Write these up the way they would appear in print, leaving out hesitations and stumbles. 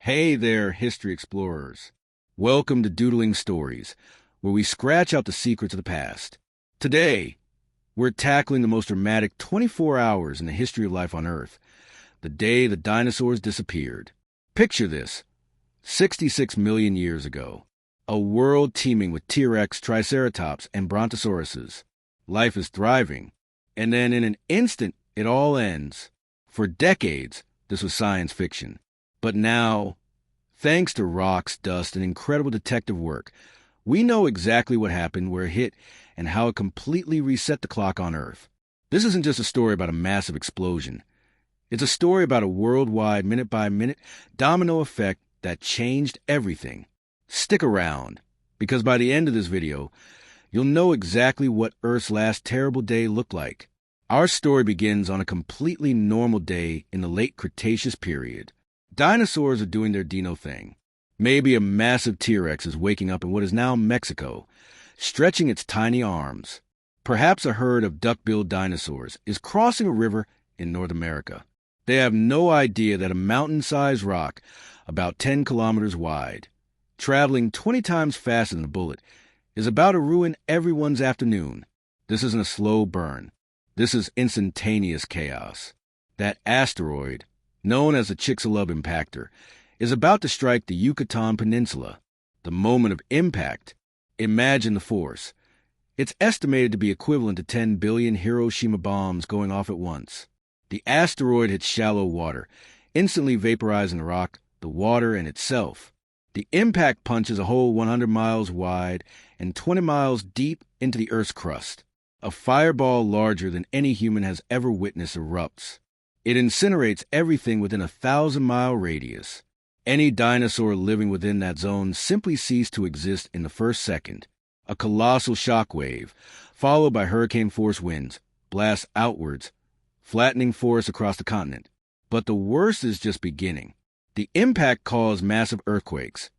Hey there, history explorers. Welcome to Doodling Stories, where we scratch out the secrets of the past. Today, we're tackling the most dramatic 24 hours in the history of life on Earth, the day the dinosaurs disappeared. Picture this: 66 million years ago, a world teeming with T-Rex, Triceratops, and Brontosauruses. Life is thriving, and then in an instant, it all ends. For decades, this was science fiction. But now, thanks to rocks, dust, and incredible detective work, we know exactly what happened, where it hit, and how it completely reset the clock on Earth. This isn't just a story about a massive explosion. It's a story about a worldwide, minute-by-minute domino effect that changed everything. Stick around, because by the end of this video, you'll know exactly what Earth's last terrible day looked like. Our story begins on a completely normal day in the late Cretaceous period. Dinosaurs are doing their dino thing. Maybe a massive T-Rex is waking up in what is now Mexico, stretching its tiny arms. Perhaps a herd of duck-billed dinosaurs is crossing a river in North America. They have no idea that a mountain-sized rock, about 10 kilometers wide, traveling 20 times faster than a bullet, is about to ruin everyone's afternoon. This isn't a slow burn. This is instantaneous chaos. That asteroid, known as the Chicxulub impactor, is about to strike the Yucatan Peninsula. The moment of impact, imagine the force. It's estimated to be equivalent to 10 billion Hiroshima bombs going off at once. The asteroid hits shallow water, instantly vaporizing the rock, the water, and itself. The impact punches a hole 100 miles wide and 20 miles deep into the Earth's crust. A fireball larger than any human has ever witnessed erupts. It incinerates everything within a 1,000-mile radius. Any dinosaur living within that zone simply ceased to exist in the first second. A colossal shock wave, followed by hurricane-force winds, blasts outwards, flattening forests across the continent. But the worst is just beginning. The impact caused massive earthquakes.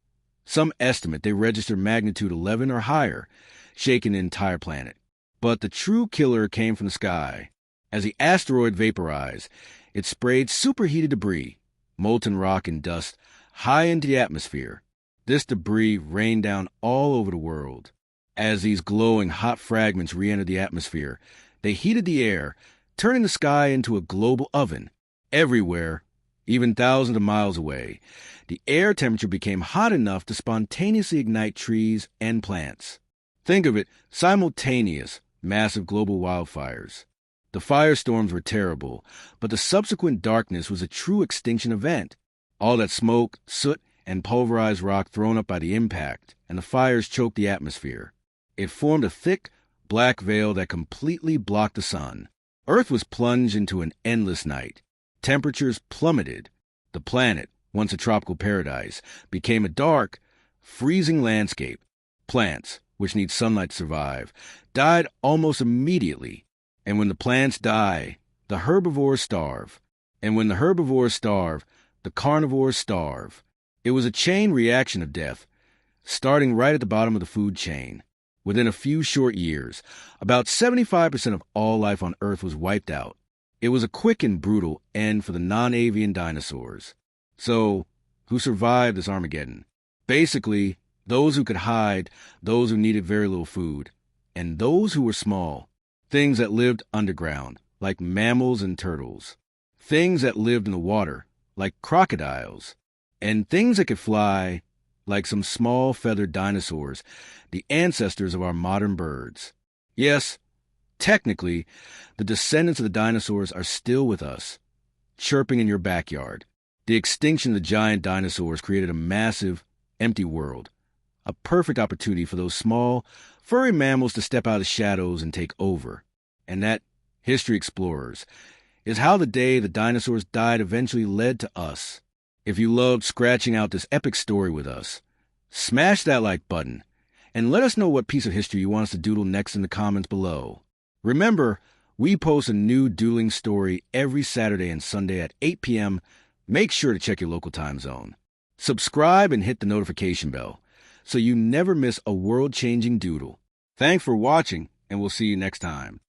Some estimate they registered magnitude 11 or higher, shaking the entire planet. But the true killer came from the sky. As the asteroid vaporized, it sprayed superheated debris, molten rock and dust, high into the atmosphere. This debris rained down all over the world. As these glowing hot fragments re-entered the atmosphere, they heated the air, turning the sky into a global oven. Everywhere, even thousands of miles away, the air temperature became hot enough to spontaneously ignite trees and plants. Think of it, simultaneous, massive global wildfires. The firestorms were terrible, but the subsequent darkness was a true extinction event. All that smoke, soot, and pulverized rock thrown up by the impact, and the fires choked the atmosphere. It formed a thick, black veil that completely blocked the sun. Earth was plunged into an endless night. Temperatures plummeted. The planet, once a tropical paradise, became a dark, freezing landscape. Plants, which need sunlight to survive, died almost immediately. And when the plants die, the herbivores starve. And when the herbivores starve, the carnivores starve. It was a chain reaction of death, starting right at the bottom of the food chain. Within a few short years, about 75% of all life on Earth was wiped out. It was a quick and brutal end for the non-avian dinosaurs. So, who survived this Armageddon? Basically, those who could hide, those who needed very little food, and those who were small. Things that lived underground, like mammals and turtles. Things that lived in the water, like crocodiles. And things that could fly, like some small feathered dinosaurs, the ancestors of our modern birds. Yes, technically, the descendants of the dinosaurs are still with us, chirping in your backyard. The extinction of the giant dinosaurs created a massive, empty world. A perfect opportunity for those small, furry mammals to step out of the shadows and take over. And that, history explorers, is how the day the dinosaurs died eventually led to us. If you loved scratching out this epic story with us, smash that like button, and let us know what piece of history you want us to doodle next in the comments below. Remember, we post a new doodling story every Saturday and Sunday at 8 p.m. Make sure to check your local time zone. Subscribe and hit the notification bell, so you never miss a world-changing doodle. Thanks for watching, and we'll see you next time.